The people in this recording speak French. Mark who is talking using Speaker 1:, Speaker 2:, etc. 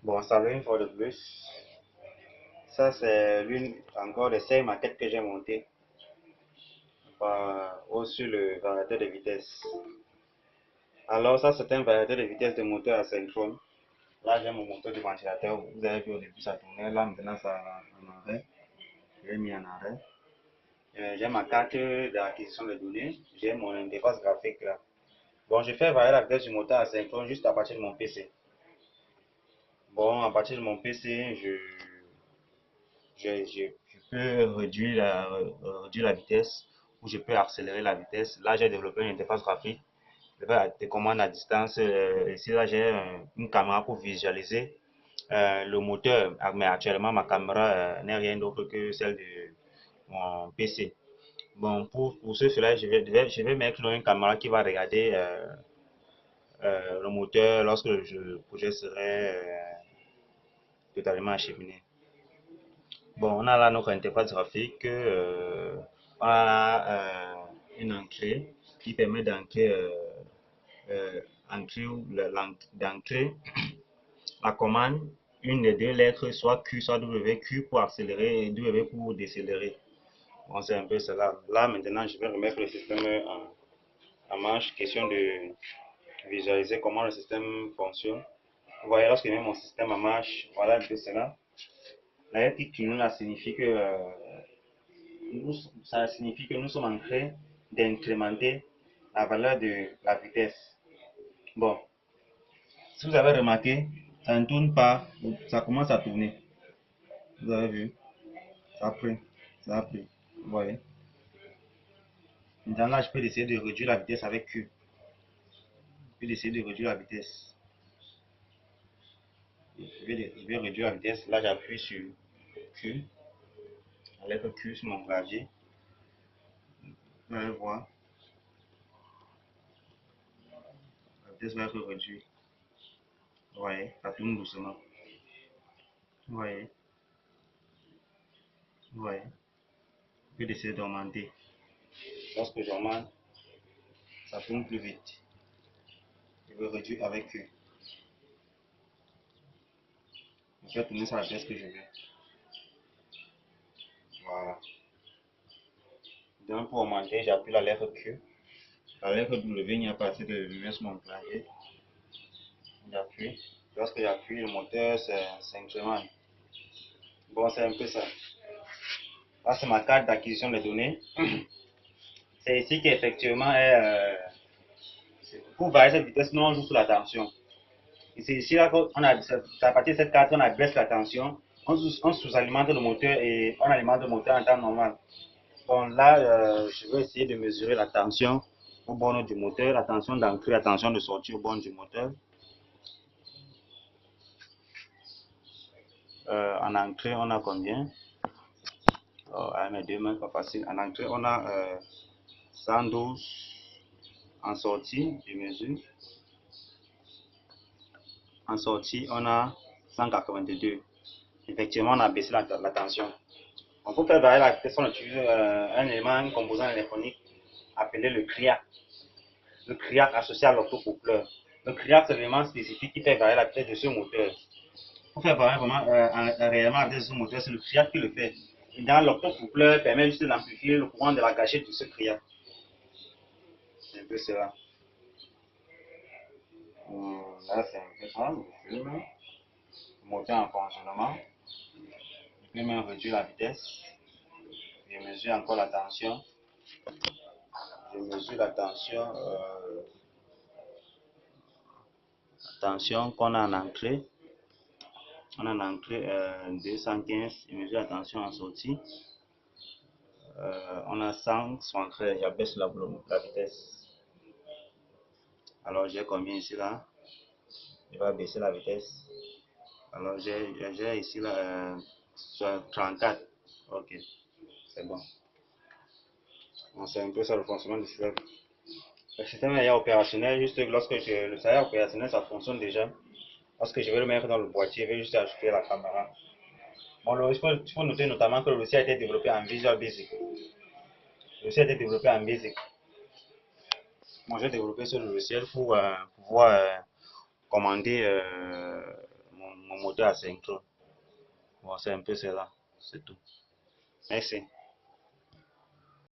Speaker 1: Bon, salut une fois de plus. Ça, c'est l'une encore des 5 maquettes que j'ai montées sur le variateur de vitesse. Alors, ça, c'est un variateur de vitesse de moteur asynchrone. Là, j'ai mon moteur de ventilateur. Vous avez vu au début, ça tournait. Là, maintenant, ça en arrêt. Je l'ai mis en arrêt. J'ai ma carte d'acquisition de données. J'ai mon interface graphique là. Bon, je fais varier la vitesse du moteur asynchrone juste à partir de mon PC. Bon, à partir de mon PC, je peux réduire la vitesse ou je peux accélérer la vitesse. Là, j'ai développé une interface graphique. Je fais des commandes à distance. Ici, là, j'ai une caméra pour visualiser le moteur. Mais actuellement, ma caméra n'est rien d'autre que celle de mon PC. Bon, pour cela, je vais mettre une caméra qui va regarder le moteur lorsque le projet serait totalement acheminé. Bon, on a là notre interface graphique. On a là, une entrée qui permet d'entrer la commande, une des deux lettres, soit Q, soit W. Q pour accélérer et W pour décélérer. Bon, c'est un peu cela. Là, maintenant, je vais remettre le système en marche. Question de visualiser comment le système fonctionne. Vous voyez, lorsque je mets mon système en marche, voilà un peu cela. La lettre qui clignote là signifie que ça signifie que nous sommes en train d'incrémenter la valeur de la vitesse. Bon, si vous avez remarqué, ça ne tourne pas, ça commence à tourner. Vous avez vu, ça a pris, ça a pris. Vous voyez. Maintenant là, je peux essayer de réduire la vitesse avec Q. Je peux essayer de réduire la vitesse. Je vais réduire la vitesse. Là, j'appuie sur Q. La lettre Q sur mon clavier. Vous allez voir, la vitesse va être réduite. Vous voyez, ça tourne doucement. Vous voyez, vous voyez. Je peux essayer d'augmenter. Lorsque j'augmente, ça tourne plus vite. Je vais réduire avec Q. Je vais tourner sur la vitesse que je veux. Voilà. Donc pour augmenter, j'appuie la lettre Q. La lettre W, il n'y a pas assez de lumière sur mon clavier. J'appuie. Lorsque j'appuie, le moteur s'incrémente. Bon, c'est un peu ça. Là, c'est ma carte d'acquisition des données. C'est ici qu'effectivement pour varier cette vitesse, nous on joue sur la tension. Et c'est ici là qu'on a, à partir de cette carte, on abaisse la tension, on sous-alimente le moteur et on alimente le moteur en temps normal. Bon, là, je vais essayer de mesurer la tension au borne du moteur, la tension d'entrée, la tension de sortie au borne du moteur. En entrée, on a combien? Avec mes deux mains, pas facile. En entrée, on a 112. En sortie, je mesure. En sortie, on a 182. Effectivement, on a baissé la tension. On peut faire varier la vitesse, on utilise un élément, un composant électronique appelé le CRIAC. Le CRIAC associé à l'optocoupleur. Le CRIAC, c'est l'élément spécifique qui fait varier la vitesse de ce moteur. Pour faire varier vraiment réellement la vitesse de ce moteur, c'est le CRIAC qui le fait. Et dans l'optocoupleur permet juste d'amplifier le courant de la gâchette de ce CRIAC. C'est un peu cela. Là, c'est un peu ça, le film. Le moteur en fonctionnement. Je peux même réduire la vitesse. Je mesure encore la tension. Je mesure la tension qu'on a en entrée. On a en entrée 215. Je mesure la tension en sortie. On a 173. J'abaisse la vitesse. Alors j'ai combien ici là? Je vais baisser la vitesse. Alors j'ai ici là 34. Ok, c'est bon. Bon, c'est un peu ça le fonctionnement du système. Le système est opérationnel, juste lorsque le système est opérationnel, ça fonctionne déjà. Lorsque je vais le mettre dans le boîtier, je vais juste ajouter la caméra. Bon, il faut noter notamment que le logiciel a été développé en Visual Basic. Le logiciel a été développé en Basic. Moi, j'ai développé ce logiciel pour pouvoir commander mon moteur asynchrone. Bon, c'est un peu cela, c'est tout. Merci.